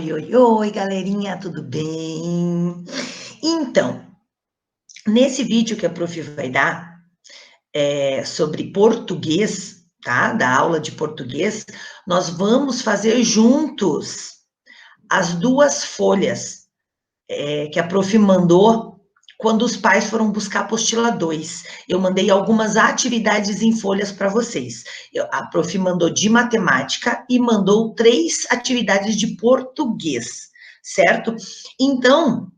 Oi, oi, oi, galerinha, tudo bem? Então, nesse vídeo que a prof vai dar sobre português, tá? Da aula de português, nós vamos fazer juntos as duas folhas que a prof mandou quando os pais foram buscar a apostila 2. Eu mandei algumas atividades em folhas para vocês. A prof mandou de matemática e mandou 3 atividades de português, certo? Então,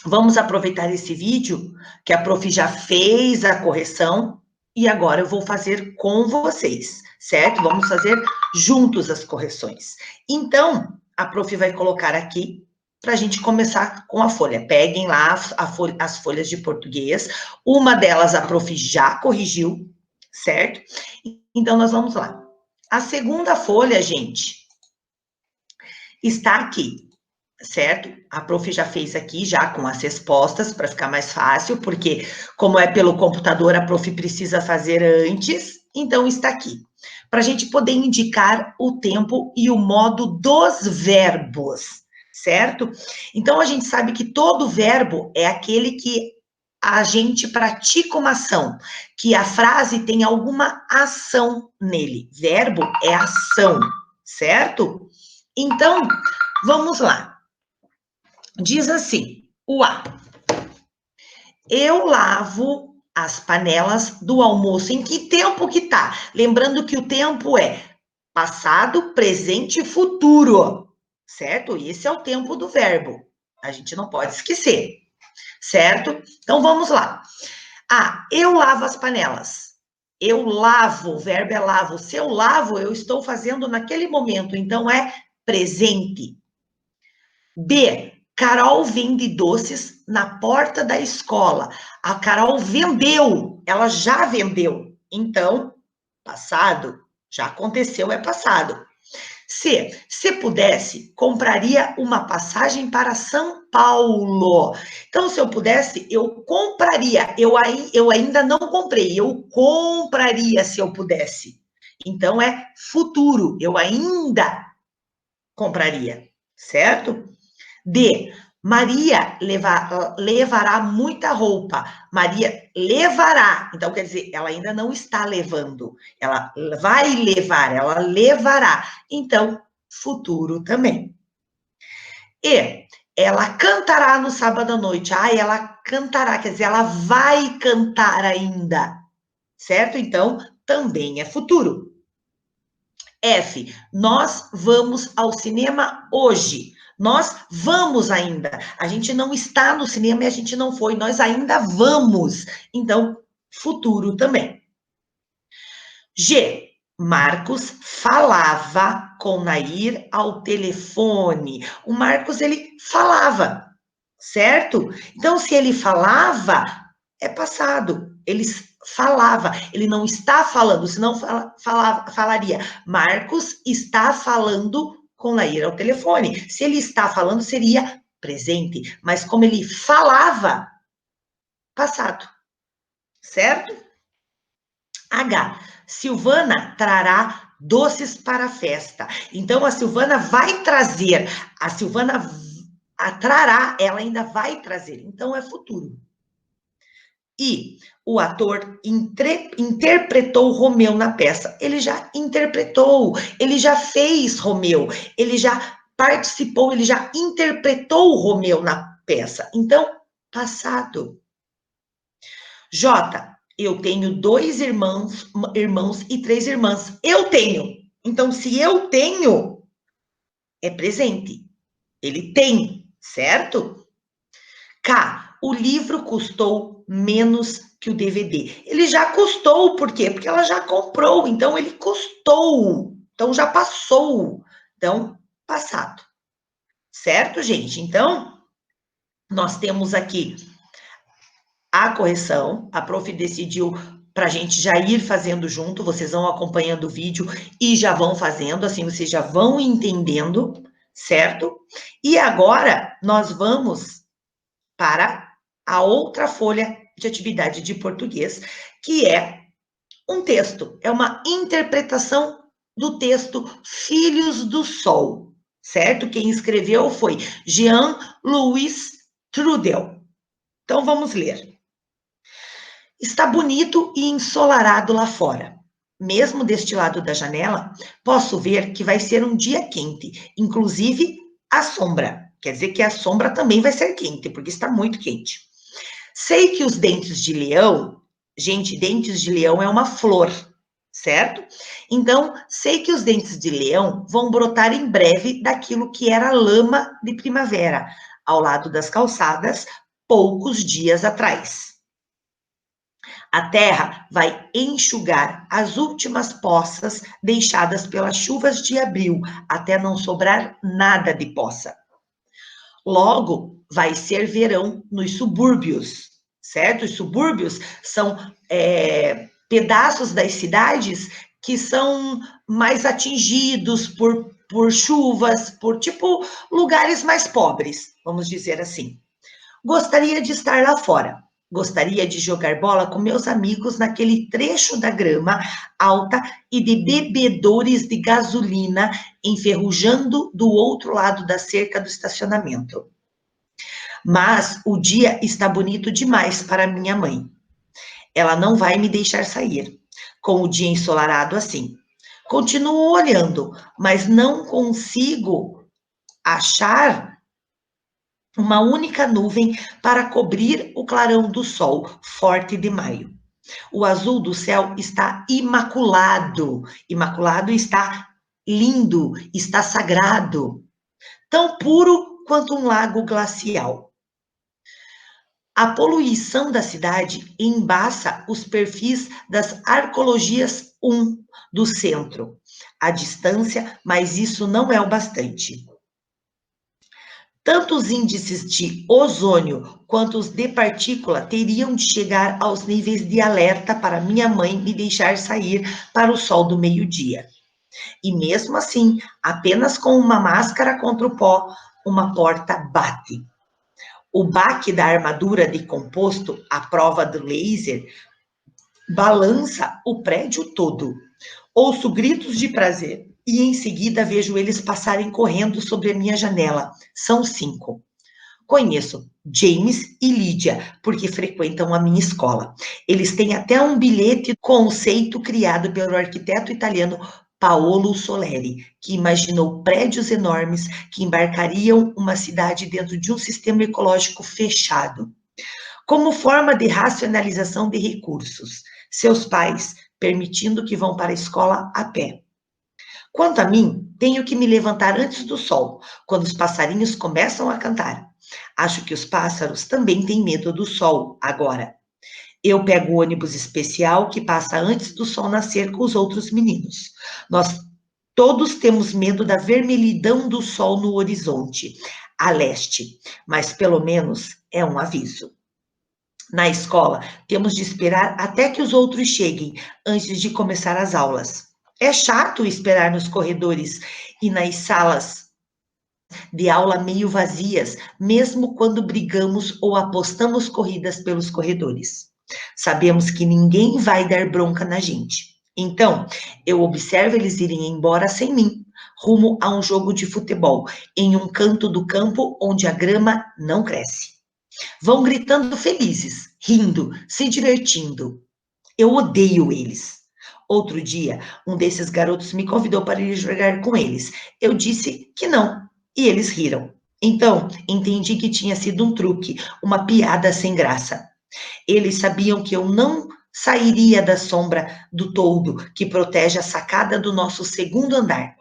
vamos aproveitar esse vídeo, que a prof já fez a correção, e agora eu vou fazer com vocês, certo? Vamos fazer juntos as correções. Então, a prof vai colocar aqui para a gente começar com a folha. Peguem lá as folhas de português. Uma delas a prof já corrigiu, certo? Então, nós vamos lá. A segunda folha, gente, está aqui, certo? A prof já fez aqui, já com as respostas, para ficar mais fácil, porque como é pelo computador, a prof precisa fazer antes, então está aqui. Para a gente poder indicar o tempo e o modo dos verbos, certo? Então, a gente sabe que todo verbo é aquele que a gente pratica uma ação, que a frase tem alguma ação nele. Verbo é ação, certo? Então, vamos lá. Diz assim, o A. Eu lavo as panelas do almoço. Em que tempo que tá? Lembrando que o tempo é passado, presente e futuro, certo? Esse é o tempo do verbo. A gente não pode esquecer, certo? Então, vamos lá. Ah, eu lavo as panelas. Eu lavo, o verbo é lavo. Se eu lavo, eu estou fazendo naquele momento, então é presente. B, Carol vende doces na porta da escola. A Carol vendeu, ela já vendeu. Então, passado, já aconteceu, é passado. C, se pudesse, compraria uma passagem para São Paulo. Então, se eu pudesse, eu compraria. Eu ainda não comprei, eu compraria se eu pudesse. Então, é futuro, eu ainda compraria, certo? D, Maria levará muita roupa. Maria levará. Então, quer dizer, ela ainda não está levando. Ela vai levar, ela levará. Então, futuro também. E, ela cantará no sábado à noite. Ah, ela cantará, quer dizer, ela vai cantar ainda. Certo? Então, também é futuro. F, nós vamos ao cinema hoje. Nós vamos ainda. A gente não está no cinema e a gente não foi. Nós ainda vamos. Então, futuro também. G, Marcos falava com Nair ao telefone. O Marcos, ele falava, certo? Então, se ele falava, é passado. Ele falava, ele não está falando, senão falaria. Marcos está falando com Nair ao telefone. Se ele está falando, seria presente. Mas como ele falava, passado. Certo? H. Silvana trará doces para a festa. Então, a Silvana vai trazer. A Silvana trará, ela ainda vai trazer. Então, é futuro. E o ator interpretou Romeu na peça. Ele já interpretou, ele já fez Romeu, ele já participou, ele já interpretou Romeu na peça. Então, passado. J, eu tenho 2 irmãos e 3 irmãs. Eu tenho. Então, se eu tenho, é presente. Ele tem, certo? K, o livro custou menos que o DVD. Ele já custou, por quê? Porque ela já comprou, então ele custou. Então já passou. Então, passado. Certo, gente? Então, nós temos aqui a correção. A prof decidiu para a gente já ir fazendo junto. Vocês vão acompanhando o vídeo e já vão fazendo, assim vocês já vão entendendo, certo? E agora nós vamos para a outra folha de atividade de português, que é um texto, é uma interpretação do texto Filhos do Sol, certo? Quem escreveu foi Jean-Louis Trudel. Então, vamos ler. Está bonito e ensolarado lá fora. Mesmo deste lado da janela, posso ver que vai ser um dia quente, inclusive a sombra. Quer dizer que a sombra também vai ser quente, porque está muito quente. Sei que os dentes de leão, gente, dentes de leão é uma flor, certo? Então, sei que os dentes de leão vão brotar em breve daquilo que era lama de primavera, ao lado das calçadas, poucos dias atrás. A terra vai enxugar as últimas poças deixadas pelas chuvas de abril, até não sobrar nada de poça. Logo, vai ser verão nos subúrbios, certo? Os subúrbios são pedaços das cidades que são mais atingidos por chuvas, por tipo lugares mais pobres, vamos dizer assim. Gostaria de estar lá fora. Gostaria de jogar bola com meus amigos naquele trecho da grama alta e de bebedores de gasolina enferrujando do outro lado da cerca do estacionamento. Mas o dia está bonito demais para minha mãe. Ela não vai me deixar sair, com o dia ensolarado assim. Continuo olhando, mas não consigo achar uma única nuvem para cobrir o clarão do sol forte de maio. O azul do céu está imaculado. Imaculado está lindo, está sagrado, tão puro quanto um lago glacial. A poluição da cidade embaça os perfis das arcologias 1 do centro. A distância, mas isso não é o bastante. Tanto os índices de ozônio quanto os de partícula teriam de chegar aos níveis de alerta para minha mãe me deixar sair para o sol do meio-dia. E mesmo assim, apenas com uma máscara contra o pó, uma porta bate. O baque da armadura de composto, à prova do laser, balança o prédio todo. Ouço gritos de prazer e em seguida vejo eles passarem correndo sobre a minha janela. São 5. Conheço James e Lídia, porque frequentam a minha escola. Eles têm até um bilhete conceito criado pelo arquiteto italiano Paolo Soleri, que imaginou prédios enormes que embarcariam uma cidade dentro de um sistema ecológico fechado. Como forma de racionalização de recursos, seus pais permitindo que vão para a escola a pé. Quanto a mim, tenho que me levantar antes do sol, quando os passarinhos começam a cantar. Acho que os pássaros também têm medo do sol agora. Eu pego o ônibus especial que passa antes do sol nascer com os outros meninos. Nós todos temos medo da vermelhidão do sol no horizonte, a leste, mas pelo menos é um aviso. Na escola, temos de esperar até que os outros cheguem, antes de começar as aulas. É chato esperar nos corredores e nas salas de aula meio vazias, mesmo quando brigamos ou apostamos corridas pelos corredores. Sabemos que ninguém vai dar bronca na gente. Então, eu observo eles irem embora sem mim, rumo a um jogo de futebol, em um canto do campo onde a grama não cresce. Vão gritando felizes, rindo, se divertindo. Eu odeio eles. Outro dia, um desses garotos me convidou para ir jogar com eles. Eu disse que não, e eles riram. Então, entendi que tinha sido um truque, uma piada sem graça. Eles sabiam que eu não sairia da sombra do toldo que protege a sacada do nosso segundo andar.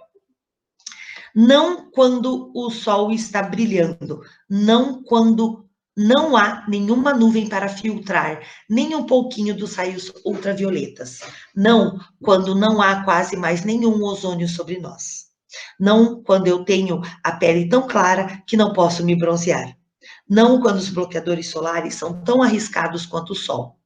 Não quando o sol está brilhando, não quando não há nenhuma nuvem para filtrar, nem um pouquinho dos raios ultravioletas. Não quando não há quase mais nenhum ozônio sobre nós. Não quando eu tenho a pele tão clara que não posso me bronzear. Não quando os bloqueadores solares são tão arriscados quanto o sol.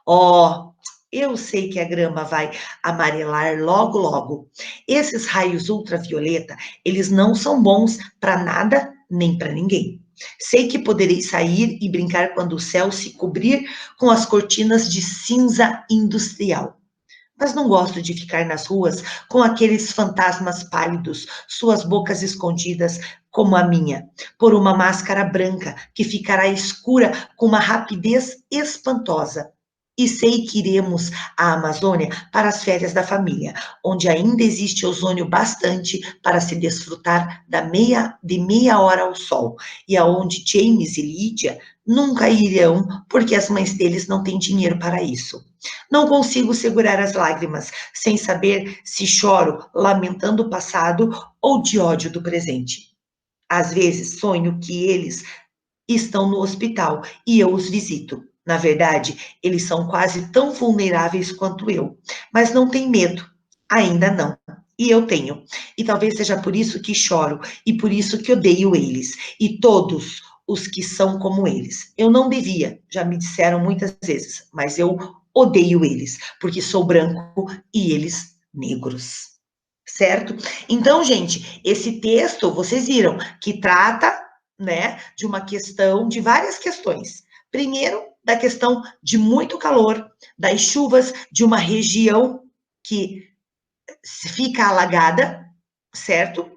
Oh, eu sei que a grama vai amarelar logo, logo. Esses raios ultravioleta, eles não são bons para nada nem para ninguém. Sei que poderei sair e brincar quando o céu se cobrir com as cortinas de cinza industrial. mas não gosto de ficar nas ruas com aqueles fantasmas pálidos, suas bocas escondidas, como a minha, por uma máscara branca que ficará escura com uma rapidez espantosa. E sei que iremos à Amazônia para as férias da família, onde ainda existe ozônio bastante para se desfrutar de meia hora ao sol, e aonde James e Lídia nunca irão, porque as mães deles não têm dinheiro para isso. Não consigo segurar as lágrimas, sem saber se choro lamentando o passado ou de ódio do presente. Às vezes sonho que eles estão no hospital e eu os visito. Na verdade, eles são quase tão vulneráveis quanto eu, mas não têm medo, ainda não. E eu tenho. E talvez seja por isso que choro e por isso que odeio eles e todos os que são como eles. Eu não devia, já me disseram muitas vezes, mas eu odeio eles, porque sou branco e eles negros. Certo? Então, gente, esse texto, vocês viram, que trata, né, de uma questão, de várias questões. Primeiro, da questão de muito calor, das chuvas de uma região que fica alagada, certo?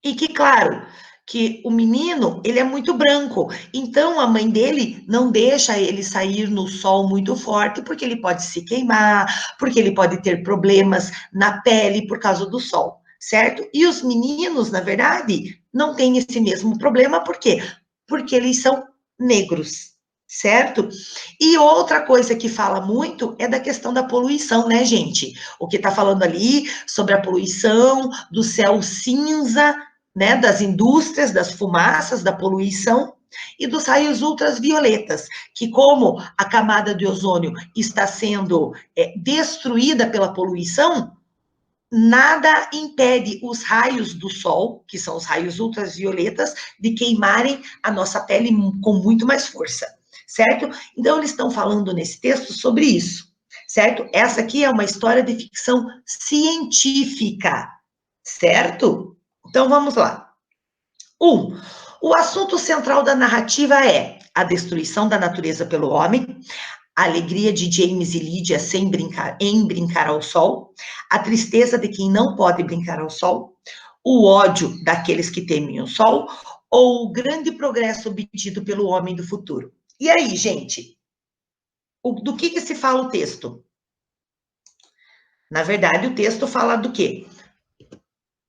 E que, claro, que o menino, ele é muito branco, então a mãe dele não deixa ele sair no sol muito forte, porque ele pode se queimar, porque ele pode ter problemas na pele por causa do sol, certo? E os meninos, na verdade, não têm esse mesmo problema, por quê? Porque eles são negros, certo? E outra coisa que fala muito é da questão da poluição, né, gente? O que está falando ali sobre a poluição, do céu cinza, né, das indústrias, das fumaças, da poluição e dos raios ultravioletas, que como a camada de ozônio está sendo destruída pela poluição, nada impede os raios do sol, que são os raios ultravioletas, de queimarem a nossa pele com muito mais força, certo? Então, eles estão falando nesse texto sobre isso, certo? Essa aqui é uma história de ficção científica, certo? Então, vamos lá. O assunto central da narrativa é a destruição da natureza pelo homem, a alegria de James e Lídia em brincar ao sol, a tristeza de quem não pode brincar ao sol, o ódio daqueles que temem o sol, ou o grande progresso obtido pelo homem do futuro. E aí, gente, do que se fala o texto? Na verdade, o texto fala do quê?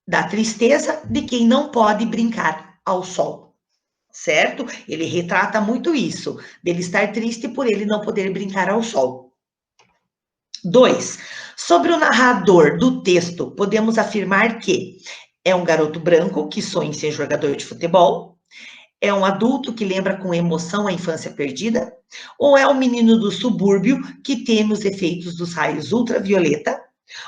Da tristeza de quem não pode brincar ao sol, certo? Ele retrata muito isso, dele estar triste por ele não poder brincar ao sol. 2. Sobre o narrador do texto, podemos afirmar que é um garoto branco que sonha em ser jogador de futebol, é um adulto que lembra com emoção a infância perdida, ou é um menino do subúrbio que teme os efeitos dos raios ultravioleta,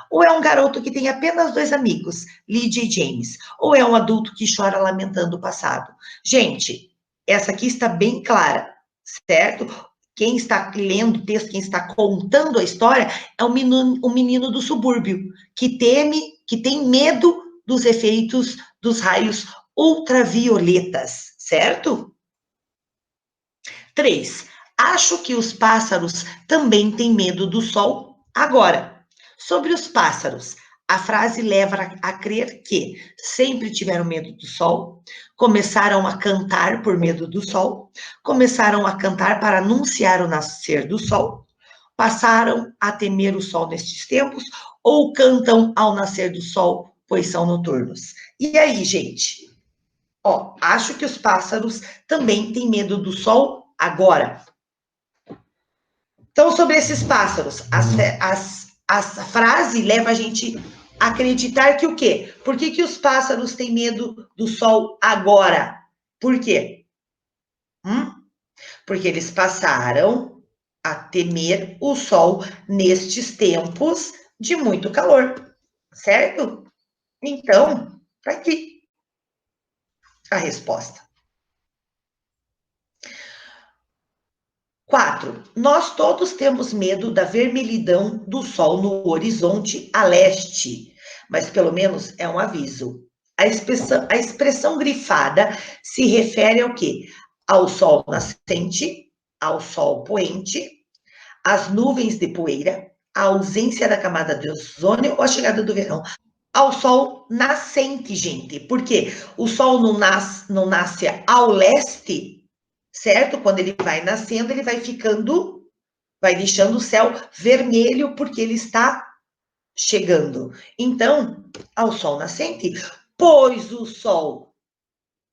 ou é um garoto que tem apenas 2 amigos, Lydia e James, ou é um adulto que chora lamentando o passado. Gente, essa aqui está bem clara, certo? Quem está lendo o texto, quem está contando a história, é o menino do subúrbio, que teme, que tem medo dos efeitos dos raios ultravioletas, certo? 3. Acho que os pássaros também têm medo do sol agora. Sobre os pássaros, a frase leva a crer que sempre tiveram medo do sol, começaram a cantar por medo do sol, começaram a cantar para anunciar o nascer do sol, passaram a temer o sol nestes tempos, ou cantam ao nascer do sol, pois são noturnos. E aí, gente? Ó, acho que os pássaros também têm medo do sol agora. Então, sobre esses pássaros, a frase leva a gente a acreditar que o quê? Por que os pássaros têm medo do sol agora? Por quê? Porque eles passaram a temer o sol nestes tempos de muito calor, certo? Então, tá aqui a resposta. 4. Nós todos temos medo da vermelhidão do sol no horizonte a leste, mas pelo menos é um aviso. A expressão grifada se refere ao quê? Ao sol nascente, ao sol poente, às nuvens de poeira, a ausência da camada de ozônio ou a chegada do verão? Ao sol nascente, gente. Por quê? O sol não nasce ao leste, certo? Quando ele vai nascendo, ele vai ficando, vai deixando o céu vermelho porque ele está chegando. Então, ao sol nascente, pois o sol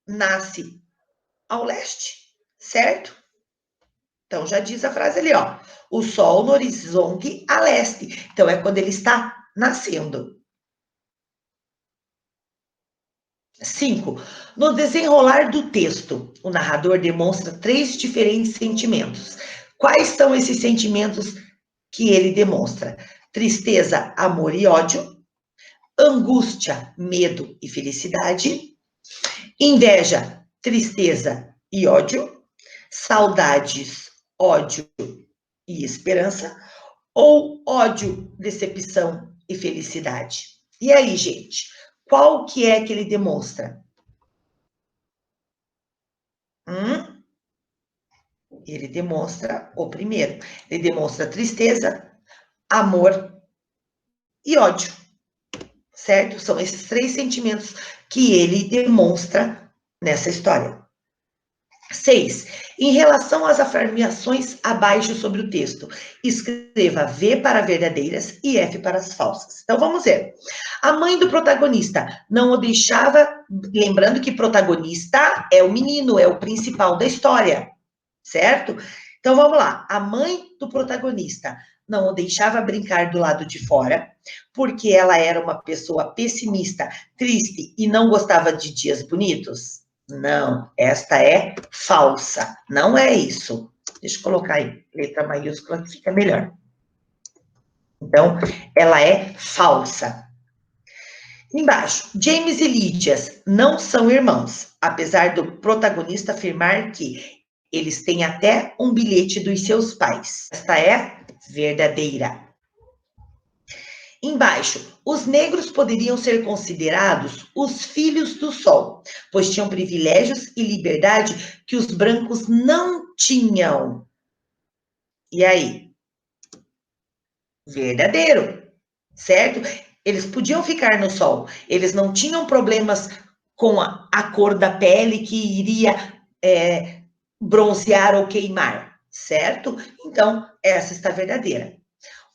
nasce ao leste, certo? Então, já diz a frase ali, ó. O sol no horizonte a leste. Então, é quando ele está nascendo. 5. No desenrolar do texto, o narrador demonstra 3 diferentes sentimentos. Quais são esses sentimentos que ele demonstra? Tristeza, amor e ódio. Angústia, medo e felicidade. Inveja, tristeza e ódio. Saudades, ódio e esperança. Ou ódio, decepção e felicidade? E aí, gente, qual que é que ele demonstra? Ele demonstra o primeiro. Ele demonstra tristeza, amor e ódio, certo? São esses 3 sentimentos que ele demonstra nessa história. 6. Em relação às afirmações abaixo sobre o texto, escreva V para verdadeiras e F para as falsas. Então, vamos ver. A mãe do protagonista não o deixava... Lembrando que protagonista é o menino, é o principal da história, certo? Então, vamos lá. A mãe do protagonista não o deixava brincar do lado de fora, porque ela era uma pessoa pessimista, triste e não gostava de dias bonitos? Não, esta é falsa. Não é isso. Deixa eu colocar aí, letra maiúscula, que fica melhor. Então, ela é falsa. Embaixo, James e Lydia não são irmãos, apesar do protagonista afirmar que eles têm até um bilhete dos seus pais. Esta é verdadeira. Embaixo, os negros poderiam ser considerados os filhos do sol, pois tinham privilégios e liberdade que os brancos não tinham. E aí? Verdadeiro, certo? Eles podiam ficar no sol, eles não tinham problemas com a cor da pele que iria bronzear ou queimar, certo? Então, essa está verdadeira.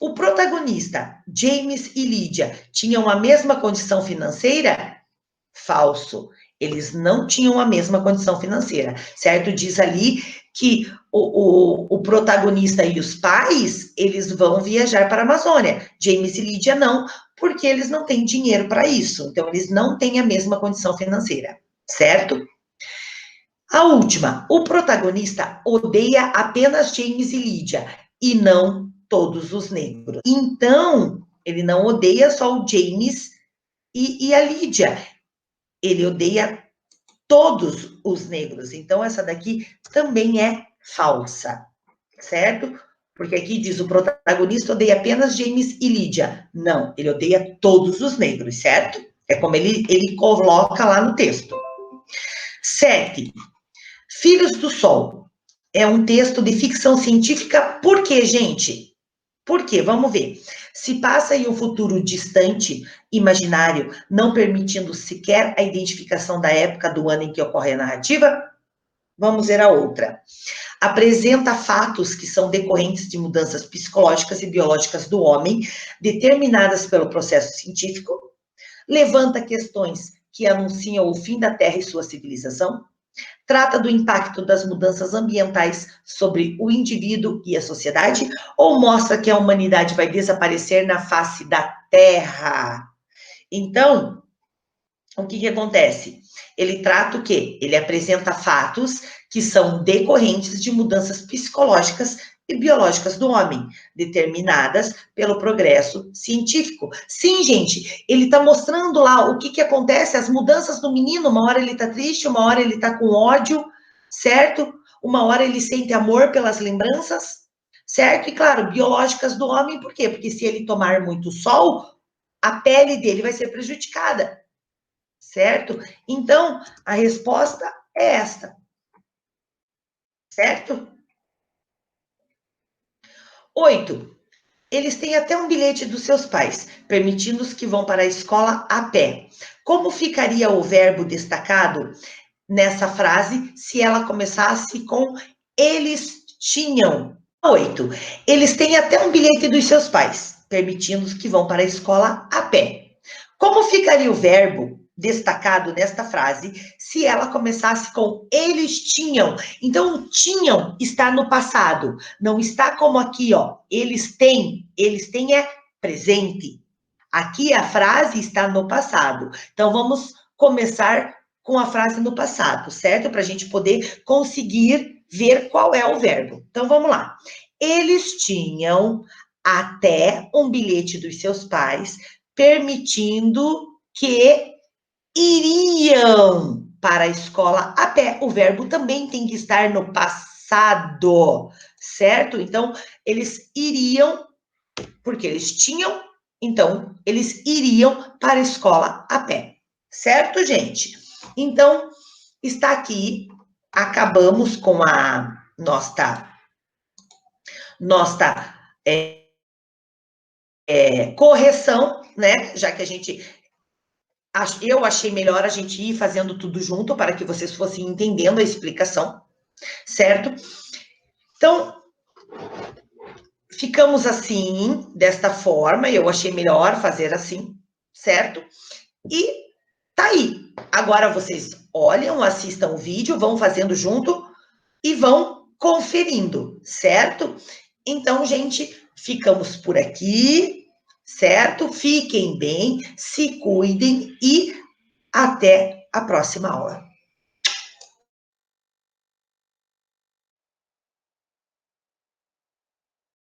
O protagonista, James e Lydia, tinham a mesma condição financeira? Falso. Eles não tinham a mesma condição financeira, certo? Diz ali que o protagonista e os pais, eles vão viajar para a Amazônia. James e Lydia não, porque eles não têm dinheiro para isso. Então, eles não têm a mesma condição financeira, certo? A última, o protagonista odeia apenas James e Lydia e não todos os negros. Então, ele não odeia só o James e a Lydia, ele odeia todos os negros. Então, essa daqui também é falsa, certo? Porque aqui diz o protagonista odeia apenas James e Lydia. Não, ele odeia todos os negros, certo? É como ele coloca lá no texto. 7. Filhos do Sol. É um texto de ficção científica. Por quê, gente? Por quê? Vamos ver. Se passa em um futuro distante, imaginário, não permitindo sequer a identificação da época do ano em que ocorre a narrativa, vamos ver a outra. Apresenta fatos que são decorrentes de mudanças psicológicas e biológicas do homem, determinadas pelo processo científico. Levanta questões que anunciam o fim da Terra e sua civilização. Trata do impacto das mudanças ambientais sobre o indivíduo e a sociedade, ou mostra que a humanidade vai desaparecer na face da Terra? Então, o que acontece? Ele trata o quê? Ele apresenta fatos que são decorrentes de mudanças psicológicas e biológicas do homem, determinadas pelo progresso científico. Sim, gente, ele está mostrando lá o que acontece, as mudanças do menino, uma hora ele está triste, uma hora ele está com ódio, certo? Uma hora ele sente amor pelas lembranças, certo? E, claro, biológicas do homem, por quê? Porque se ele tomar muito sol, a pele dele vai ser prejudicada, certo? Então, a resposta é esta, certo? 8. Eles têm até um bilhete dos seus pais, permitindo-os que vão para a escola a pé. Como ficaria o verbo destacado nessa frase se ela começasse com eles tinham? 8. Eles têm até um bilhete dos seus pais, permitindo que vão para a escola a pé. Como ficaria o verbo destacado nesta frase se ela começasse com eles tinham? Então, o tinham está no passado, não está como aqui, ó. Eles têm é presente. Aqui a frase está no passado. Então, vamos começar com a frase no passado, certo? Para a gente poder conseguir ver qual é o verbo. Então, vamos lá. Eles tinham até um bilhete dos seus pais, permitindo que iriam para a escola a pé. O verbo também tem que estar no passado, certo? Então, eles iriam, porque eles tinham, então, eles iriam para a escola a pé. Certo, gente? Então, está aqui, acabamos com a nossa correção, né? Já que eu achei melhor a gente ir fazendo tudo junto para que vocês fossem entendendo a explicação, certo? Então, ficamos assim, desta forma, eu achei melhor fazer assim, certo? E tá aí. Agora vocês olham, assistam o vídeo, vão fazendo junto e vão conferindo, certo? Então, gente, ficamos por aqui, certo? Fiquem bem, se cuidem e até a próxima aula.